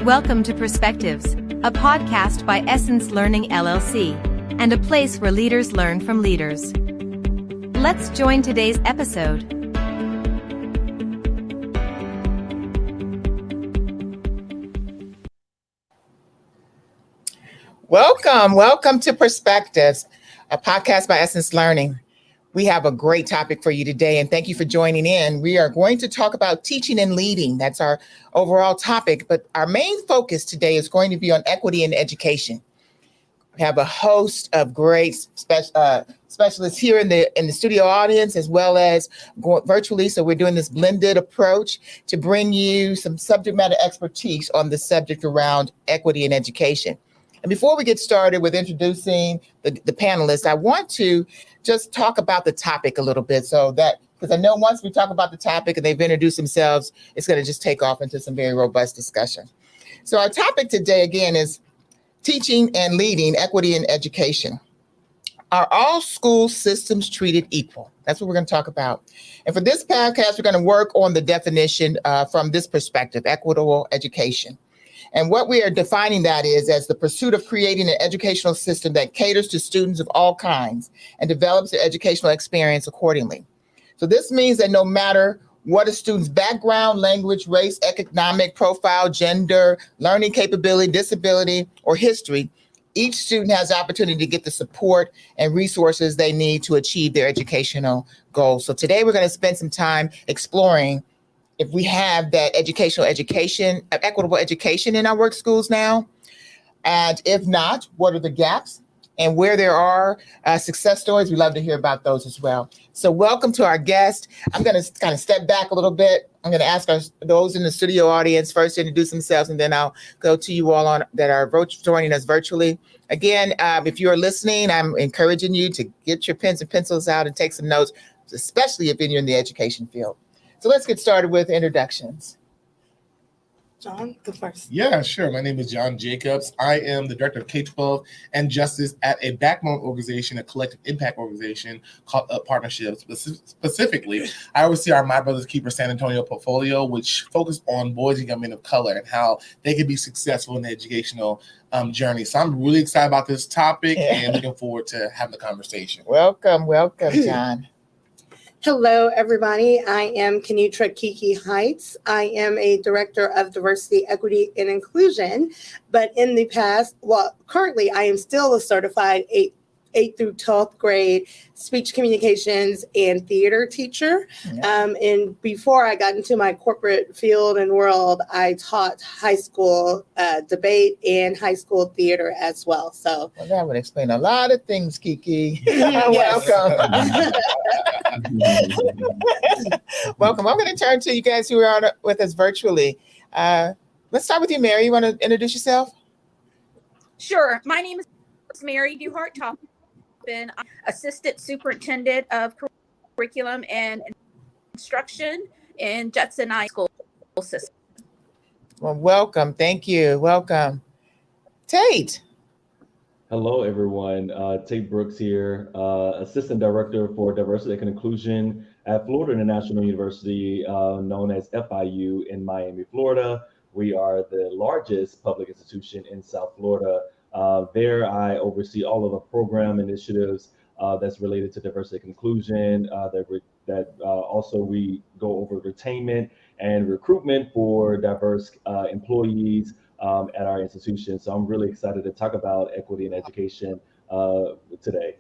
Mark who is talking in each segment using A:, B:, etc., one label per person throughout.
A: Welcome to Perspectives, a podcast by Essence Learning LLC, and a place where leaders learn from leaders. Let's join today's episode.
B: Welcome to Perspectives, a podcast by Essence Learning. We have a great topic for you today, and thank you for joining in. We are going to talk about teaching and leading. That's our overall topic, but our main focus today is going to be on equity in education. We have a host of great specialists here in the studio audience, as well as virtually. So we're doing this blended approach to bring you some subject matter expertise on the subject around equity in education. And before we get started with introducing the panelists, I want to just talk about the topic a little bit, so that, because I know once we talk about the topic and they've introduced themselves, it's going to just take off into some very robust discussion. So our topic today, again, is teaching and leading equity in education. Are all school systems treated equal? That's what we're going to talk about. And for this podcast, we're going to work on the definition from this perspective, equitable education. And what we are defining that is as the pursuit of creating an educational system that caters to students of all kinds and develops their educational experience accordingly. So this means that no matter what a student's background, language, race, economic profile, gender, learning capability, disability, or history, each student has the opportunity to get the support and resources they need to achieve their educational goals. So today we're going to spend some time exploring if we have that equitable education in our work schools now, and if not, what are the gaps? And where there are success stories, we'd love to hear about those as well. So welcome to our guest. I'm going to kind of step back a little bit. I'm going to ask those in the studio audience first to introduce themselves, and then I'll go to you all that are joining us virtually. Again, if you're listening, I'm encouraging you to get your pens and pencils out and take some notes, especially if you're in the education field. So let's get started with introductions.
C: John, go first.
D: Yeah, sure. My name is John Jacobs. I am the Director of K-12 and Justice at a backbone organization, a collective impact organization called Partnerships. Specifically, I oversee our My Brother's Keeper San Antonio portfolio, which focuses on boys and young men of color and how they can be successful in the educational journey. So I'm really excited about this topic and looking forward to having the conversation.
B: Welcome, John.
C: Hello, everybody. I am Kenitra Kiki Heights. I am a Director of Diversity, Equity, and Inclusion. But in the past, currently I am still a certified 8th through 12th grade speech communications and theater teacher. And before I got into my corporate field and world, I taught high school debate and high school theater as well. So
B: that would explain a lot of things, Kiki. Welcome. Welcome. I'm going to turn to you guys who are on with us virtually. Let's start with you, Mary. You want to introduce yourself?
E: Sure. My name is Mary Duhart-Toppen. I'm Assistant Superintendent of Curriculum and Instruction in Judson High School System.
B: Well, welcome. Thank you. Welcome. Tait.
F: Hello, everyone. Tait Brooks here, Assistant Director for Diversity and Inclusion at Florida International University, known as FIU in Miami, Florida. We are the largest public institution in South Florida. There, I oversee all of the program initiatives that's related to diversity and inclusion. Also, we go over retainment and recruitment for diverse employees at our institution. So I'm really excited to talk about equity in education today.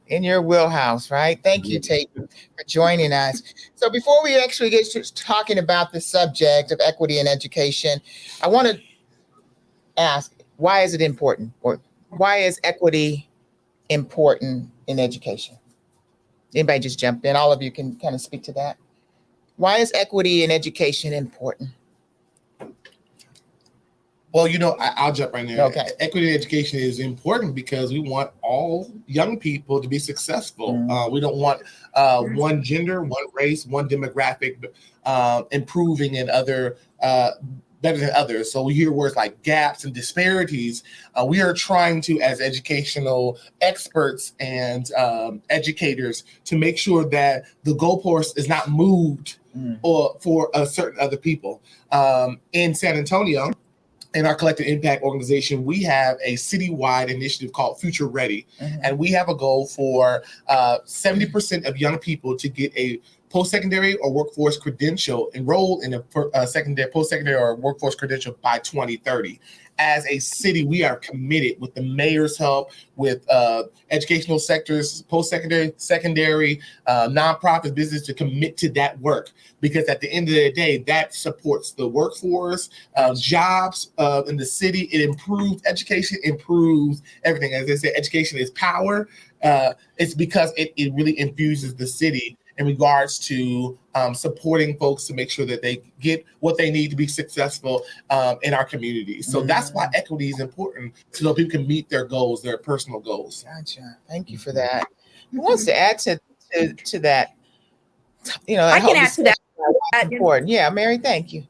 B: In your wheelhouse, right? Thank you, Tait, for joining us. So before we actually get to talking about the subject of equity in education, I want to ask, why is it important? Or why is equity important in education? Anybody just jump in? All of you can kind of speak to that. Why is equity in education important?
D: Well, I'll jump right there.
B: Okay.
D: Equity in education is important because we want all young people to be successful. We don't want one gender, one race, one demographic improving and other better than others. So we hear words like gaps and disparities. We are trying to, as educational experts and educators, to make sure that the goalpost is not moved or for certain other people. In San Antonio, in our collective impact organization, we have a citywide initiative called Future Ready. And we have a goal for 70% of young people to get a post-secondary or workforce credential, enrolled in a post-secondary or workforce credential by 2030. As a city, we are committed, with the mayor's help, with educational sectors, post-secondary, secondary, nonprofit business, to commit to that work. Because at the end of the day, that supports the workforce, jobs in the city. It improves education, improves everything. As I said, education is power. It's because it really infuses the city in regards to supporting folks to make sure that they get what they need to be successful in our communities. So that's why equity is important, so that people can meet their goals, their personal goals.
B: Gotcha. Thank you for that. Who wants to add to that?
E: I can add to that.
B: Important. Yeah, Mary, thank you.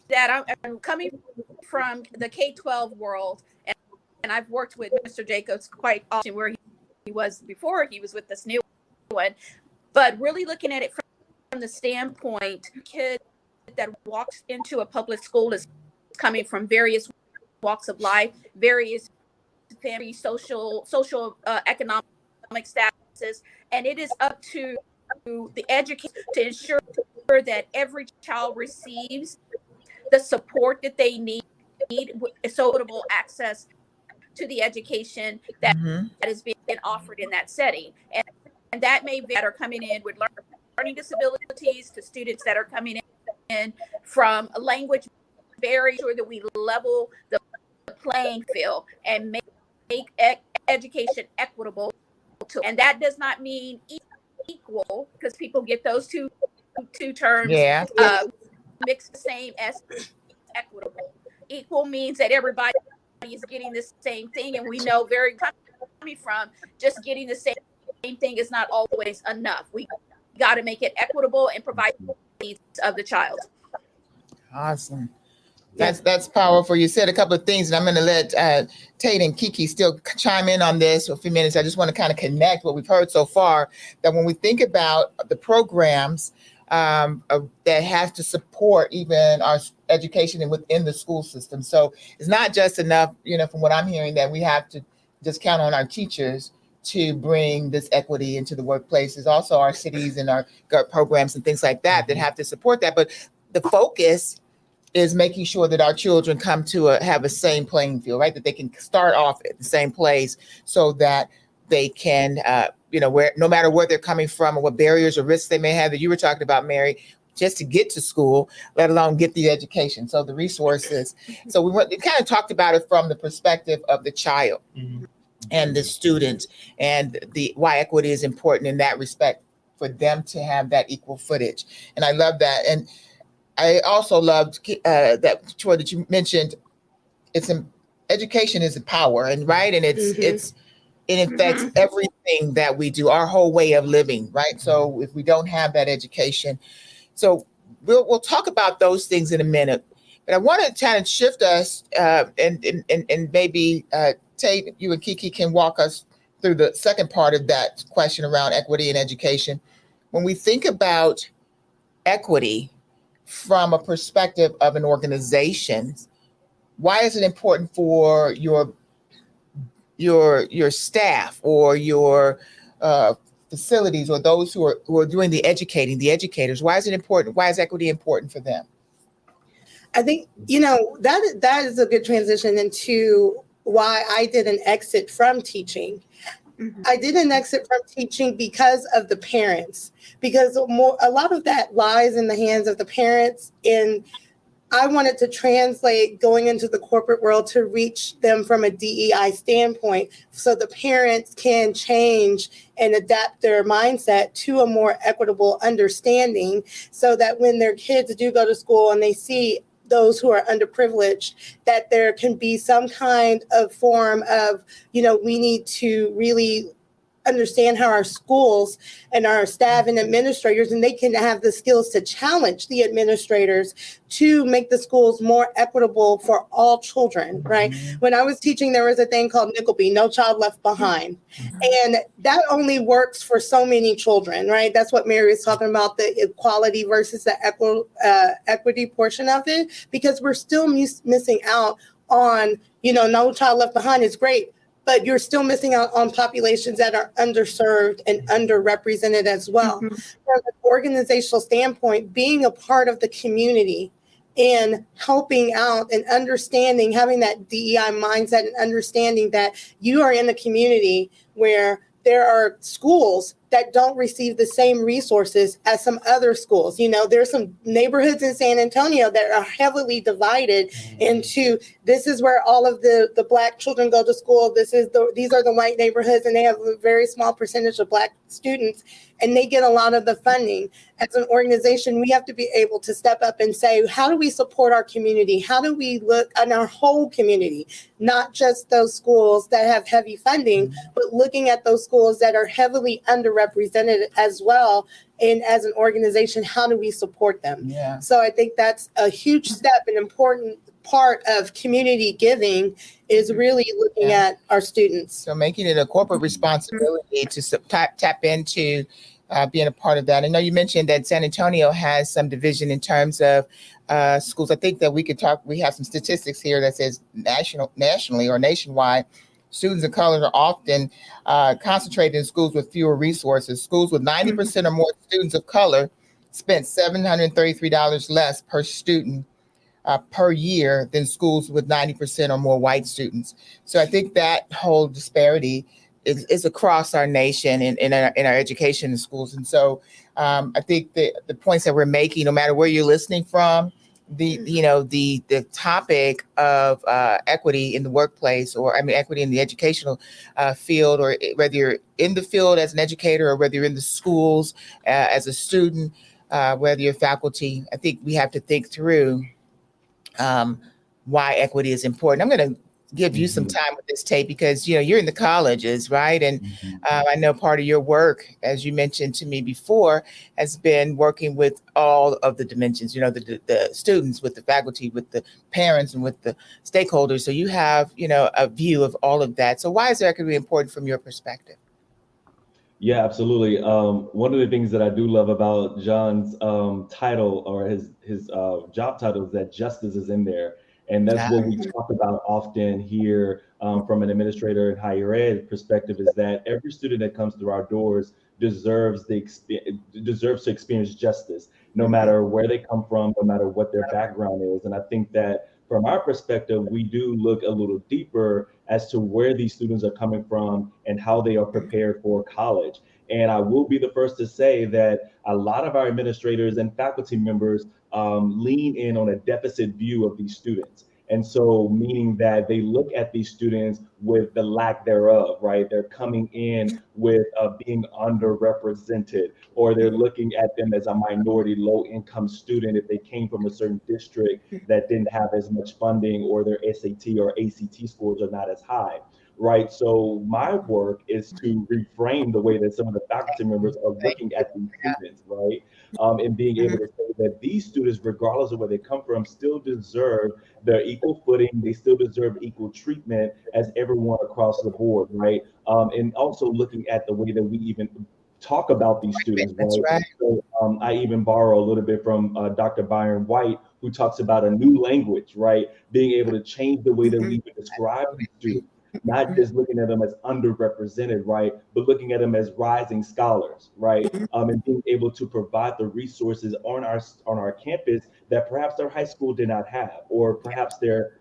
E: That I'm coming from the K-12 world, and I've worked with Mr. Jacobs quite often, where he was before he was with this new one. But really looking at it from the standpoint, a kid that walks into a public school is coming from various walks of life, various family, social, economic statuses, and it is up to the educator to ensure that every child receives the support that they need, so equitable access to the education that is being offered in that setting. And that may be that are coming in with learning disabilities, to students that are coming in from a language barrier, sure that we level the playing field and make education equitable. And that does not mean equal, because people get those two terms mixed the same as equitable. Equal means that everybody is getting the same thing, and we know very coming from just getting the same thing is not always enough. We got to make it equitable and provide the needs of the child.
B: Awesome. That's powerful. You said a couple of things, and I'm going to let Tait and Kiki still chime in on this for a few minutes. I just want to kind of connect what we've heard so far, that when we think about the programs that have to support even our education and within the school system. So it's not just enough, from what I'm hearing, that we have to just count on our teachers to bring this equity into the workplace. It's also our cities and our programs and things like that have to support that. But the focus is making sure that our children come to have a same playing field, right? That they can start off at the same place, so that they can, where, no matter where they're coming from or what barriers or risks they may have, that you were talking about, Mary, just to get to school, let alone get the education. So the resources. So we kind of talked about it from the perspective of the child and the student, and why equity is important in that respect, for them to have that equal footage. And I love that. And I also loved that, Troy, that you mentioned, education is a power, and right, and it affects everything that we do, our whole way of living, right? So if we don't have that education, so we'll talk about those things in a minute. But I want to kind of shift us, and maybe Tait, you and Kiki can walk us through the second part of that question around equity and education. When we think about equity from a perspective of an organization, why is it important for your staff or your facilities, or those who are doing the educating, the educators? Why is it important? Why is equity important for them?
C: I think, that is a good transition into why I did an exit from teaching. I did an exit from teaching because of the parents, because a lot of that lies in the hands of the parents. And I wanted to translate going into the corporate world to reach them from a DEI standpoint, so the parents can change and adapt their mindset to a more equitable understanding, so that when their kids do go to school and they see those who are underprivileged, that there can be some kind of form of, we need to really understand how our schools and our staff and administrators, and they can have the skills to challenge the administrators to make the schools more equitable for all children, right? When I was teaching, there was a thing called Nickelby, No Child Left Behind. And that only works for so many children, right? That's what Mary was talking about, the equality versus the equity portion of it, because we're still missing out on, No Child Left Behind is great, but you're still missing out on populations that are underserved and underrepresented as well. From an organizational standpoint, being a part of the community and helping out and understanding, having that DEI mindset and understanding that you are in a community where there are schools that don't receive the same resources as some other schools. There's some neighborhoods in San Antonio that are heavily divided into, this is where all of the Black children go to school. These are the white neighborhoods, and they have a very small percentage of Black students, and they get a lot of the funding. As an organization, we have to be able to step up and say, how do we support our community? How do we look at our whole community, not just those schools that have heavy funding, but looking at those schools that are heavily underrepresented as well. And as an organization, how do we support them?
B: Yeah.
C: So I think that's a huge step, an important part of community giving is really looking at our students.
B: So making it a corporate responsibility to tap into being a part of that. I know you mentioned that San Antonio has some division in terms of schools. I think that we have some statistics here that says nationally or nationwide, students of color are often concentrated in schools with fewer resources. Schools with 90% or more students of color spent $733 less per student per year than schools with 90% or more white students. So I think that whole disparity is across our nation in our education in schools. And so I think the points that we're making, no matter where you're listening from, the topic of equity in the workplace, equity in the educational field, or whether you're in the field as an educator or whether you're in the schools as a student, whether you're faculty, I think we have to think through why equity is important. I'm going to give you some time with this, Tait, because you're in the colleges, right? And I know part of your work, as you mentioned to me before, has been working with all of the dimensions, the students, with the faculty, with the parents, and with the stakeholders. So you have, a view of all of that. So why is equity important from your perspective?
F: Yeah, absolutely. One of the things that I do love about John's title, or his job title, is that justice is in there. And that's what we talk about often here from an administrator and higher ed perspective, is that every student that comes through our doors deserves to experience justice, no matter where they come from, no matter what their background is. And I think that from our perspective, we do look a little deeper as to where these students are coming from and how they are prepared for college. And I will be the first to say that a lot of our administrators and faculty members lean in on a deficit view of these students. And so meaning that they look at these students with the lack thereof, right? They're coming in with being underrepresented, or they're looking at them as a minority, low income student if they came from a certain district that didn't have as much funding, or their SAT or ACT scores are not as high. Right. So my work is to reframe the way that some of the faculty members are looking at these students, right? And being able to say that these students, regardless of where they come from, still deserve their equal footing. They still deserve equal treatment as everyone across the board, right? And also looking at the way that we even talk about these students, right? So I even borrow a little bit from Dr. Byron White, who talks about a new language, right? Being able to change the way that we describe these students. Not just looking at them as underrepresented, right, but looking at them as rising scholars, right, and being able to provide the resources on our campus that perhaps their high school did not have, or perhaps their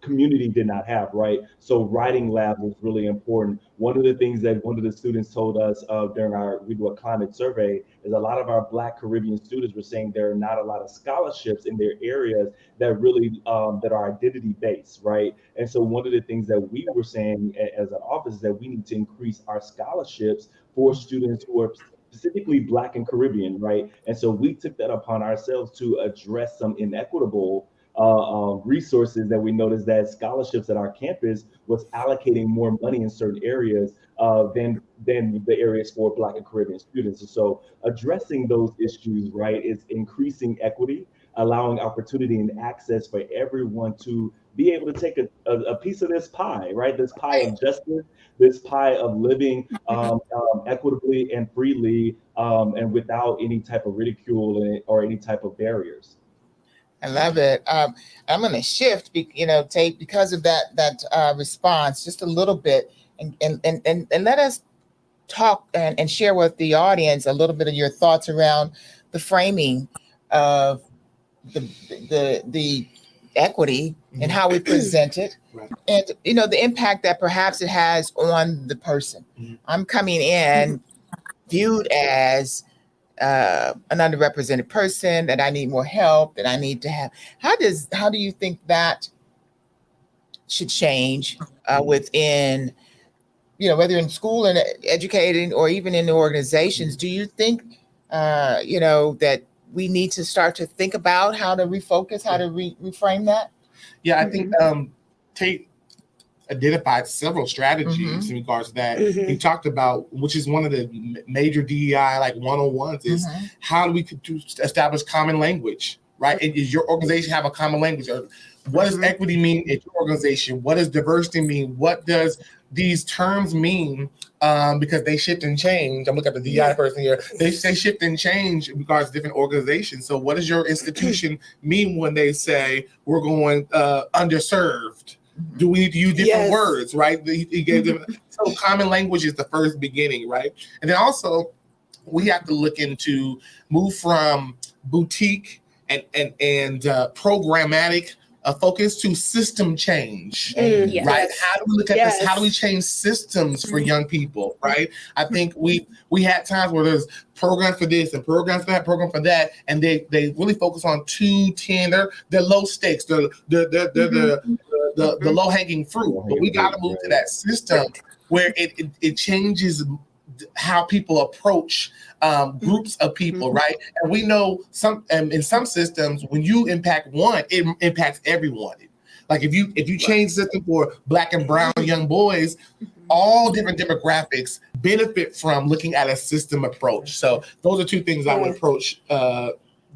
F: community did not have, right? So writing labs is really important. One of the things that one of the students told us during we do a climate survey is a lot of our Black Caribbean students were saying there are not a lot of scholarships in their areas that really that are identity based, right? And so one of the things that we were saying as an office is that we need to increase our scholarships for students who are specifically Black and Caribbean, right? And so we took that upon ourselves to address some inequitable resources that we noticed that scholarships at our campus was allocating more money in certain areas than the areas for Black and Caribbean students. And so addressing those issues, right, is increasing equity, allowing opportunity and access for everyone to be able to take a piece of this pie, right? This pie of justice, this pie of living equitably and freely, and without any type of ridicule or any type of barriers.
B: I love it. I'm going to shift, Tate, because of that response just a little bit, and let us talk and share with the audience a little bit of your thoughts around the framing of the equity and how we present it,
D: Right.
B: and the impact that perhaps it has on the person. I'm coming in viewed as an underrepresented person, that I need more help, that I need to have. How do you think that should change within, whether in school and educating or even in the organizations? Do you think, that we need to start to think about how to refocus, how to reframe that?
D: Yeah, I think Tate identified several strategies in regards to that. He talked about, which is one of the major DEI like 101s, is how do we establish common language, right? Does your organization have a common language? Or what does equity mean in your organization? What does diversity mean? What does these terms mean? Because they shift and change. I'm looking at the DEI person here. They shift and change in regards to different organizations. So what does your institution mean when they say we're going underserved? Do we need to use different words, right? He gave them. So common language is the first beginning, right? And then also we have to look into move from boutique and programmatic focus to system change, right? How do we look at this? How do we change systems for young people, right? I think we had times where there's programs for this and programs for that, program for that, and they really focus on 210. They're low stakes. They're the low hanging fruit. But we got to move to that system where it changes how people approach groups of people, right? And we know in some systems, when you impact one, it impacts everyone. Like if you change the system for Black and brown young boys, all different demographics benefit from looking at a system approach. So those are two things I would approach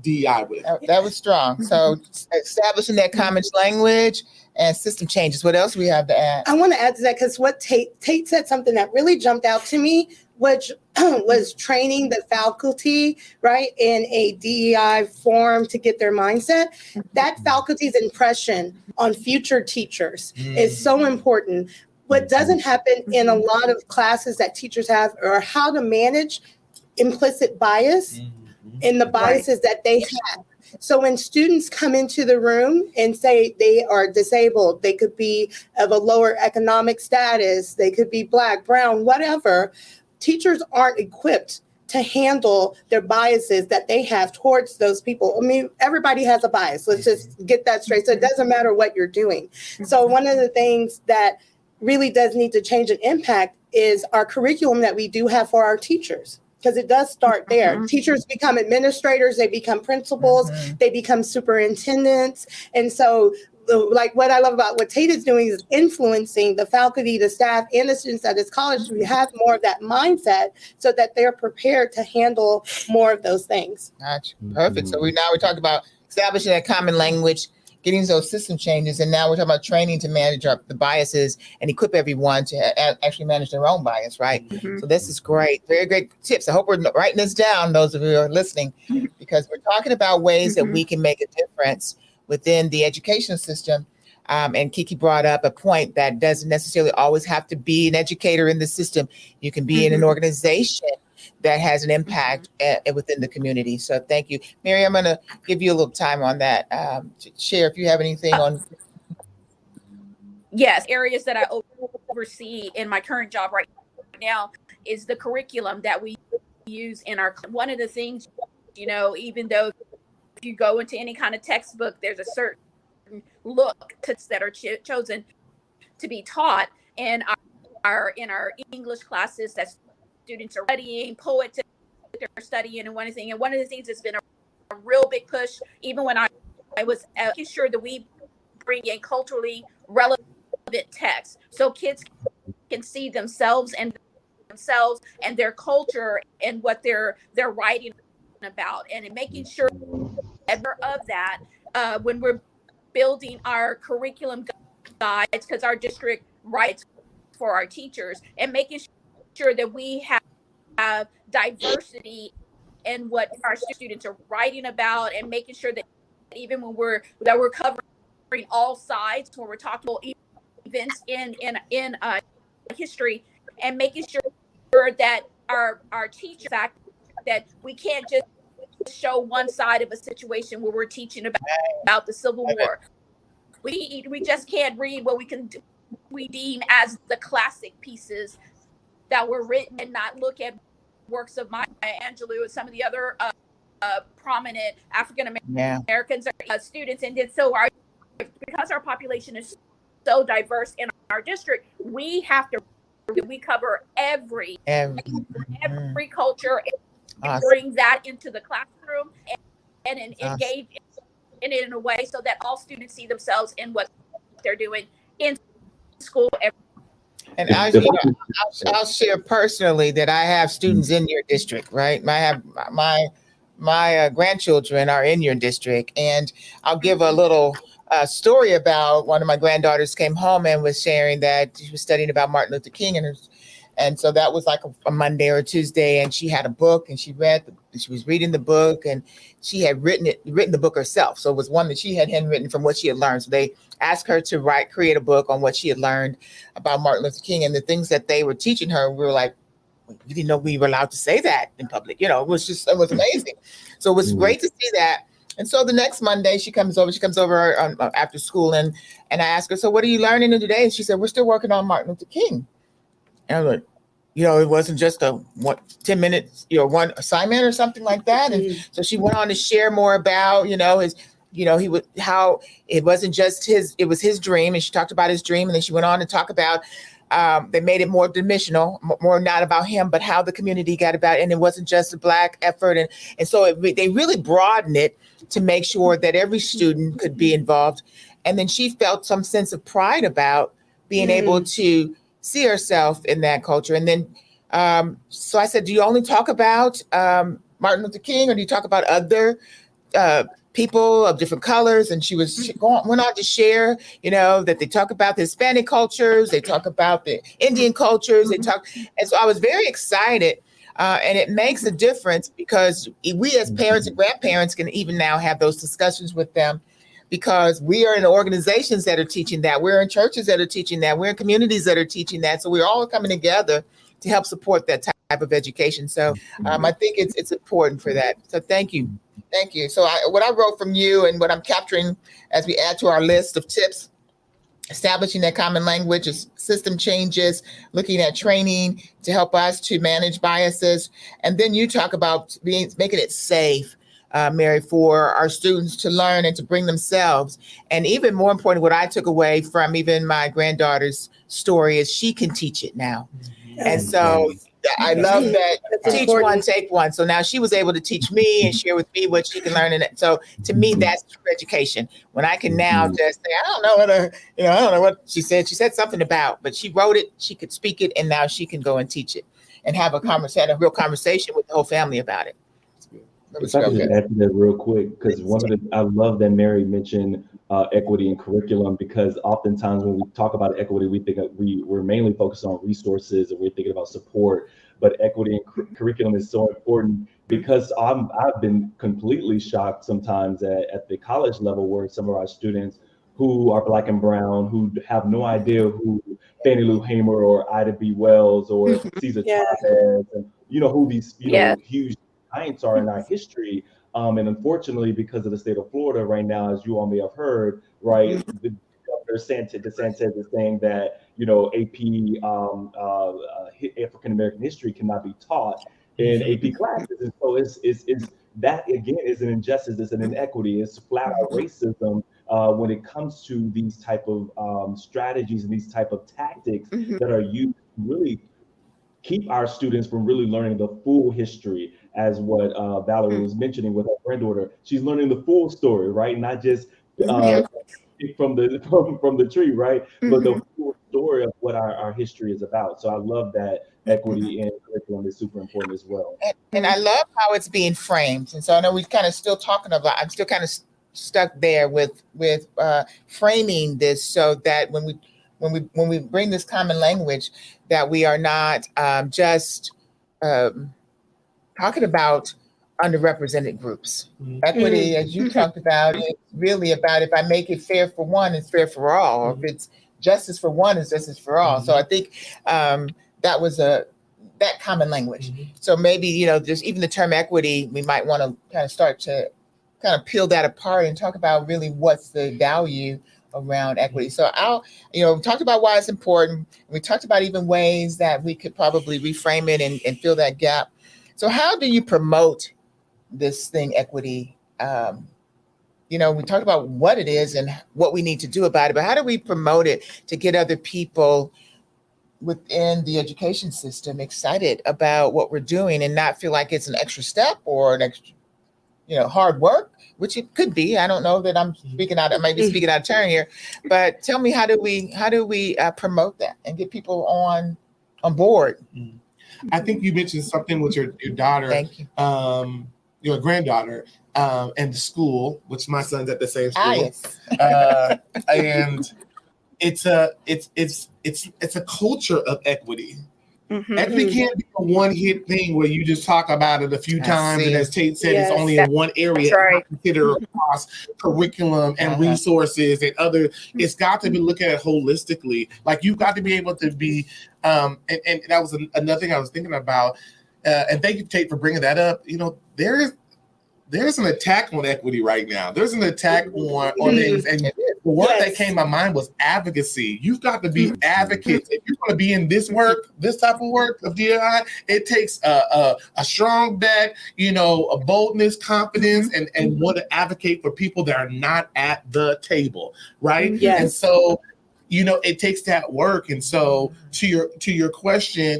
D: DEI with.
B: That was strong. So establishing that common language and system changes. What else we have to add?
C: I want to add to that because what Tate said something that really jumped out to me, which was training the faculty, right, in a DEI form to get their mindset. That faculty's impression on future teachers is so important. What doesn't happen in a lot of classes that teachers have are how to manage implicit bias in the biases that they have. So when students come into the room and say they are disabled, they could be of a lower economic status, they could be Black, brown, whatever, teachers aren't equipped to handle their biases that they have towards those people. I mean, everybody has a bias. Let's just get that straight. So it doesn't matter what you're doing. So one of the things that really does need to change and impact is our curriculum that we do have for our teachers. Because it does start there. Teachers become administrators, they become principals, they become superintendents. And so like what I love about what Tate is doing is influencing the faculty, the staff, and the students at this college to have more of that mindset so that they're prepared to handle more of those things.
B: Gotcha. Perfect. So we're talking about establishing that common language, getting those system changes, and now we're talking about training to manage the biases and equip everyone to actually manage their own bias, right? So this is great. Very great tips. I hope we're writing this down, those of you who are listening, because we're talking about ways that we can make a difference within the education system. And Kiki brought up a point that doesn't necessarily always have to be an educator in the system. You can be in an organization that has an impact within the community. So thank you. Mary, I'm going to give you a little time on that to share if you have anything on.
E: Yes, areas that I oversee in my current job right now is the curriculum that we use in our, one of the things, even though if you go into any kind of textbook, there's a certain look that are chosen to be taught in our English classes that students are studying, poets they're studying, and one of the things that's been a real big push, even when I was making sure that we bring in culturally relevant text so kids can see themselves and themselves and their culture and what they're writing about, and making sure of that when we're building our curriculum guides, because our district writes for our teachers, and making sure that we have diversity in what our students are writing about, and making sure that even when we're covering all sides when we're talking about events in history, and making sure that our teachers fact that we can't just show one side of a situation where we're teaching about the Civil War. We just can't read what we deem as the classic pieces that were written, and not look at works of Maya Angelou and some of the other prominent African Americans students. And then because our population is so diverse in our district, we cover every culture, and bring that into the classroom, and engage in it in a way so that all students see themselves in what they're doing in school.
B: And I'll share personally that I have students in your district, right? I have my grandchildren are in your district, and I'll give a little story about one of my granddaughters came home and was sharing that she was studying about Martin Luther King, and so that was like a Monday or a Tuesday, and she had a book, and she was reading the book, and she had written the book herself. So it was one that she had handwritten from what she had learned. So they asked her to create a book on what she had learned about Martin Luther King, and the things that they were teaching her. We were like, we didn't know we were allowed to say that in public. It was amazing. So it was great to see that. And so the next Monday she comes over after school, and I asked her, so what are you learning today? And she said, we're still working on Martin Luther King. And I was like, it wasn't just a 10 minutes, one assignment or something like that. And so she went on to share more about, how it wasn't just it was his dream. And she talked about his dream. And then she went on to talk about, they made it more dimensional, more not about him, but how the community got about it. And it wasn't just a Black effort. And so they really broadened it to make sure that every student could be involved. And then she felt some sense of pride about being able to see herself in that culture. And then, so I said, do you only talk about Martin Luther King, or do you talk about other people of different colors? And she went on to share, that they talk about the Hispanic cultures, they talk about the Indian cultures, and so I was very excited. And it makes a difference, because we as parents and grandparents can even now have those discussions with them, because we are in organizations that are teaching that. We're in churches that are teaching that. We're in communities that are teaching that. So we're all coming together to help support that type of education. So I think it's important for that. So thank you. Thank you. So what I wrote from you, and what I'm capturing as we add to our list of tips: establishing that common language, system changes, looking at training to help us to manage biases. And then you talk about making it safe, Mary, for our students to learn and to bring themselves. And even more important, what I took away from even my granddaughter's story is she can teach it now. And so I love that. Teach important. One, take one. So now she was able to teach me and share with me what she can learn. And so to me, that's true education. When I can now just say, I don't know what she said. She said something about, but she wrote it, she could speak it, and now she can go and teach it and have a real conversation with the whole family about it.
F: If I could just add to that real quick, because I love that Mary mentioned equity in curriculum, because oftentimes when we talk about equity, we think we're mainly focused on resources, and we're thinking about support. But equity in curriculum is so important, because I've been completely shocked sometimes at the college level, where some of our students who are Black and brown, who have no idea who Fannie Lou Hamer or Ida B. Wells or Cesar Chavez, and who these huge giants are in our history. And unfortunately, because of the state of Florida right now, as you all may have heard, right, the Governor DeSantis is saying that AP African American history cannot be taught in AP classes, and so it's that again is an injustice, it's an inequity, it's flat out racism when it comes to these type of strategies and these type of tactics that are used to really keep our students from really learning the full history, as what Valerie was mentioning with her granddaughter. She's learning the full story, right? Not just from the tree, right? But the full story of what our history is about. So I love that equity in curriculum is super important as well.
B: And I love how it's being framed. And so I know we're kind of still talking about, I'm still kind of stuck there with framing this so that when we bring this common language, that we are not just talking about underrepresented groups. Equity, as you talked about, is really about if I make it fair for one, it's fair for all. Or if it's justice for one, it's justice for all. So I think that was that common language. So maybe, just even the term equity, we might want to kind of start to kind of peel that apart and talk about really what's the value around equity. So we talked about why it's important. We talked about even ways that we could probably reframe it and fill that gap. So how do you promote this thing, equity? We talked about what it is and what we need to do about it, but how do we promote it to get other people within the education system excited about what we're doing and not feel like it's an extra step or an extra, hard work, which it could be. I don't know that I'm speaking out. I might be speaking out of turn here, but tell me, how do we promote that and get people on board?
D: I think you mentioned something with your daughter.
B: Thank you.
D: Your granddaughter, and the school, which my son's at the same school.
B: Yes.
D: And it's a culture of equity. Equity can't be a one-hit thing where you just talk about it a few times, and as Tait said, it's only in one area.
E: That's right.
D: Consider across curriculum and resources and other. It's got to be looked at holistically. Like, you've got to be able to be, and that was another thing I was thinking about. And thank you, Tait, for bringing that up. There's an attack on equity right now. There's an attack on things. And the word that came to my mind was advocacy. You've got to be advocates. If you're going to be in this type of work of DEI, it takes a strong back, a boldness, confidence, and want to advocate for people that are not at the table, right?
C: Yes.
D: And so, it takes that work. And so to your question,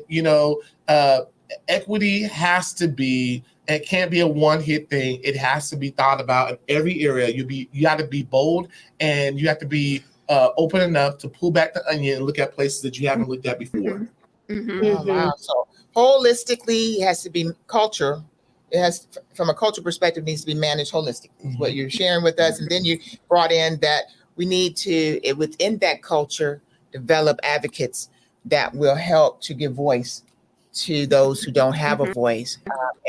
D: equity has to be, it can't be a one-hit thing. It has to be thought about in every area. You got to be bold, and you have to be open enough to pull back the onion and look at places that you haven't looked at before.
B: Oh, wow. So holistically, it has to be culture. It has, from a culture perspective, needs to be managed holistically. Is what you're sharing with us. And then you brought in that we need to, within that culture, develop advocates that will help to give voice to those who don't have a voice,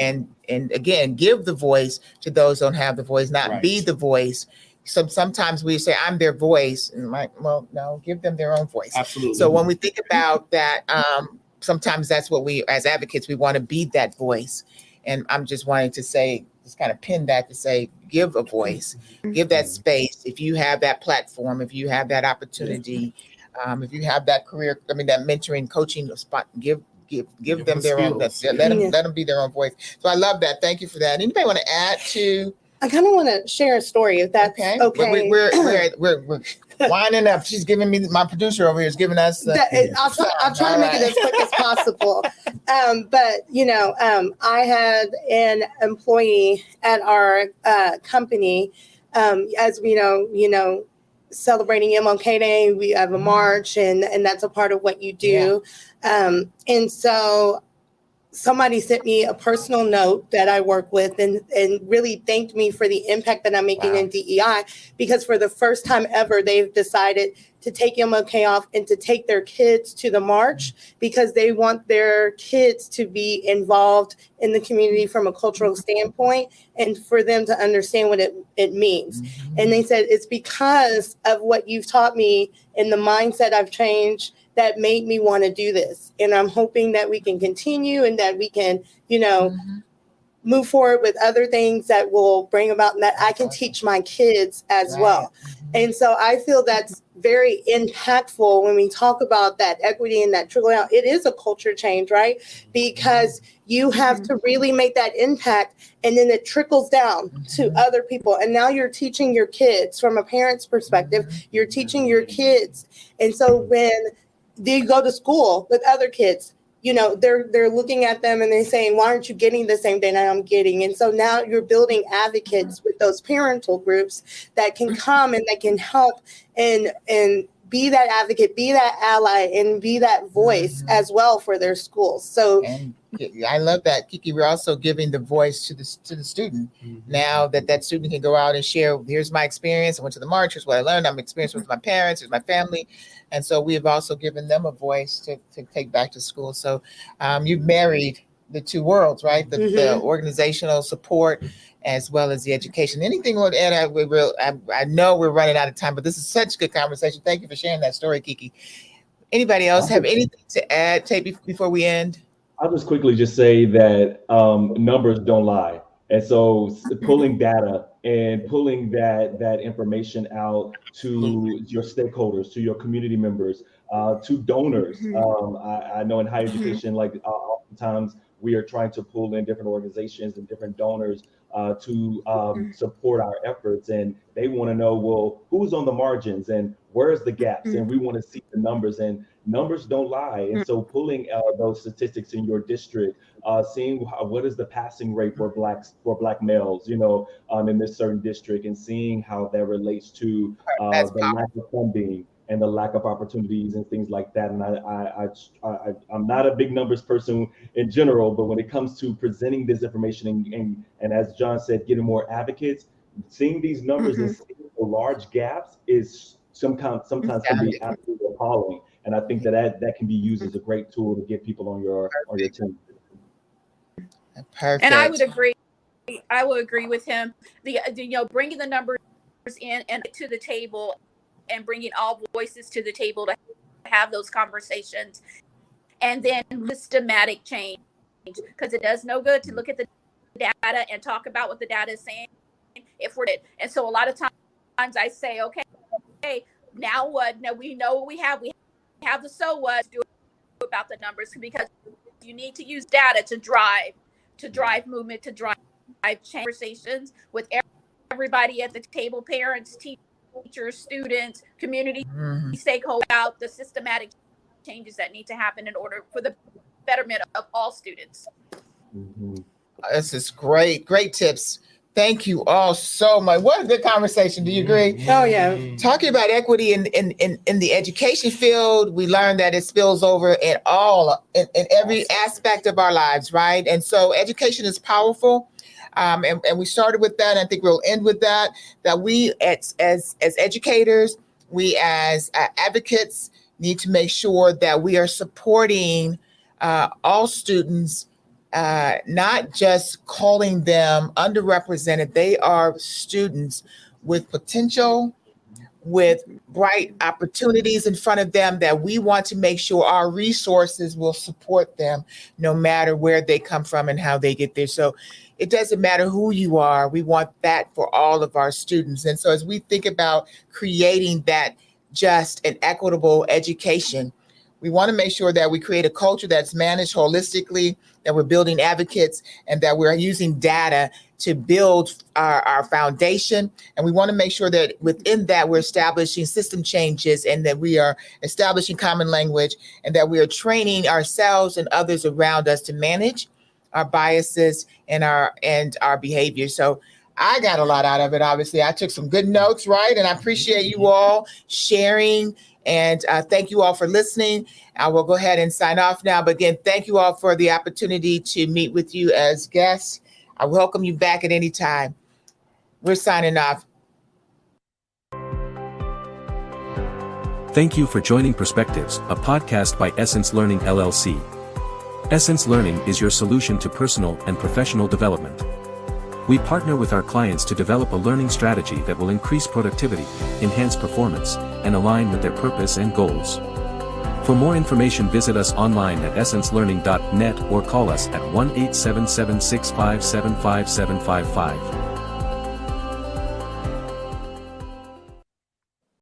B: and again, give the voice to those who don't have the voice, not be the voice. Sometimes we say, I'm their voice, and well, no, give them their own voice.
D: Absolutely.
B: So when we think about that, sometimes that's what we, as advocates, we want to be that voice. And I'm just wanting to say, just kind of pin that to say, give a voice, give that space. If you have that platform, if you have that opportunity, if you have that career, that mentoring, coaching spot, give them their own. Let them be their own voice. So I love that. Thank you for that. Anybody want to add to?
C: I kind of want to share a story, if that's okay.
B: We're winding up. She's giving me, my producer over here is giving us.
C: I'll try to make it as quick as possible. But I had an employee at our company, as we know, celebrating MLK Day, we have a march, and that's a part of what you do. And so somebody sent me a personal note that I work with and really thanked me for the impact that I'm making in DEI, because for the first time ever, they've decided to take MLK off and to take their kids to the march, because they want their kids to be involved in the community from a cultural standpoint and for them to understand what it means. And they said, it's because of what you've taught me and the mindset I've changed that made me want to do this. And I'm hoping that we can continue and that we can, move forward with other things that will bring about that I can teach my kids as well. And so I feel that's very impactful when we talk about that equity and that trickle down. It is a culture change, right? Because you have to really make that impact, and then it trickles down to other people. And now you're teaching your kids from a parent's perspective, you're teaching your kids. And so when you go to school with other kids, they're looking at them and they're saying, why aren't you getting the same thing that I'm getting? And so now you're building advocates with those parental groups that can come and that can help and be that advocate, be that ally, and be that voice as well for their schools. So,
B: and I love that, Kiki. We're also giving the voice to the student. Now that student can go out and share, here's my experience. I went to the march, here's what I learned. I'm experienced with my parents, with my family. And so we have also given them a voice to take back to school. So you've married the two worlds, right? The organizational support as well as the education. Anything you want to add? I know we're running out of time, but this is such a good conversation. Thank you for sharing that story, Kiki. Anybody else have anything to add, Tait, before we end?
F: I'll just quickly just say that numbers don't lie. And so pulling data and pulling that information out to your stakeholders, to your community members, to donors. I know in higher education, like oftentimes we are trying to pull in different organizations and different donors to support our efforts. And they want to know, well, who's on the margins and where's the gaps? And we want to see the numbers, and numbers don't lie. And so pulling those statistics in your district, seeing what is the passing rate for black males, in this certain district, and seeing how that relates to the lack of funding and the lack of opportunities and things like that. And I'm not a big numbers person in general, but when it comes to presenting this information and as John said, getting more advocates, seeing these numbers and seeing the large gaps is sometimes can be absolutely appalling. And I think that can be used as a great tool to get people on your team.
B: Perfect.
E: And I would agree. I will agree with him. Bringing the numbers in and to the table, and bringing all voices to the table to have those conversations, and then systematic change, because it does no good to look at the data and talk about what the data is saying if we're it. And so a lot of times I say, okay, now what? Now we know what we have. We have the so what do about the numbers, because you need to use data to drive movement, to drive conversations with everybody at the table, parents, teachers, students, community stakeholders, about the systematic changes that need to happen in order for the betterment of all students.
B: This is great tips. Thank you all so much. What a good conversation. Do you agree?
C: Oh yeah.
B: Talking about equity in the education field, we learned that it spills over in every aspect of our lives, right? And so education is powerful. And we started with that, and I think we'll end with that we as educators, we as advocates need to make sure that we are supporting all students, not just calling them underrepresented. They are students with potential, with bright opportunities in front of them, that we want to make sure our resources will support them no matter where they come from and how they get there. So it doesn't matter who you are. We want that for all of our students. And so as we think about creating that just and equitable education, we want to make sure that we create a culture that's managed holistically, that we're building advocates, and that we're using data to build our foundation. And we want to make sure that within that we're establishing system changes, and that we are establishing common language, and that we are training ourselves and others around us to manage our biases and our behavior. So I got a lot out of it. Obviously, I took some good notes, right? And I appreciate you all sharing. And thank you all for listening. I will go ahead and sign off now. But again, thank you all for the opportunity to meet with you as guests. I welcome you back at any time. We're signing off.
G: Thank you for joining Perspectives, a podcast by Essence Learning LLC. Essence Learning is your solution to personal and professional development. We partner with our clients to develop a learning strategy that will increase productivity, enhance performance, and align with their purpose and goals. For more information, visit us online at essencelearning.net or call us at 1-877-657-5755.